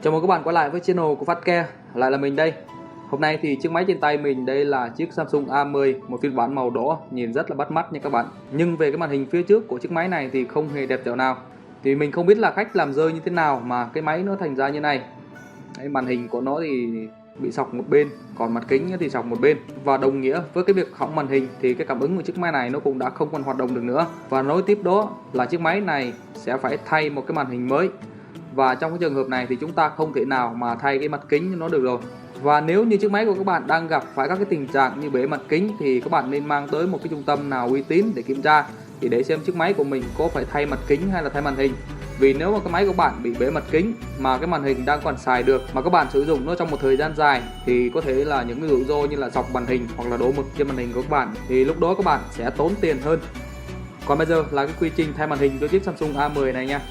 Chào mừng các bạn quay lại với channel của Fastcare, lại là mình đây. Hôm nay thì chiếc máy trên tay mình đây là chiếc Samsung A10, một phiên bản màu đỏ nhìn rất là bắt mắt nha các bạn. Nhưng về cái màn hình phía trước của chiếc máy này thì không hề đẹp tẹo nào. Thì mình không biết là khách làm rơi như thế nào mà cái máy nó thành ra như này. Đấy, màn hình của nó thì bị sọc một bên, còn mặt kính thì sọc một bên. Và đồng nghĩa với cái việc hỏng màn hình thì cái cảm ứng của chiếc máy này nó cũng đã không còn hoạt động được nữa. Và nối tiếp đó là chiếc máy này sẽ phải thay một cái màn hình mới. Và trong cái trường hợp này thì chúng ta không thể nào mà thay cái mặt kính cho nó được rồi. Và nếu như chiếc máy của các bạn đang gặp phải các cái tình trạng như bể mặt kính thì các bạn nên mang tới một cái trung tâm nào uy tín để kiểm tra, thì để xem chiếc máy của mình có phải thay mặt kính hay là thay màn hình. Vì nếu mà cái máy của bạn bị bể mặt kính mà cái màn hình đang còn xài được mà các bạn sử dụng nó trong một thời gian dài thì có thể là những cái rủi ro như là dọc màn hình hoặc là đổ mực trên màn hình của các bạn, thì lúc đó các bạn sẽ tốn tiền hơn. Còn bây giờ là cái quy trình thay màn hình cho chiếc Samsung A10 này nha.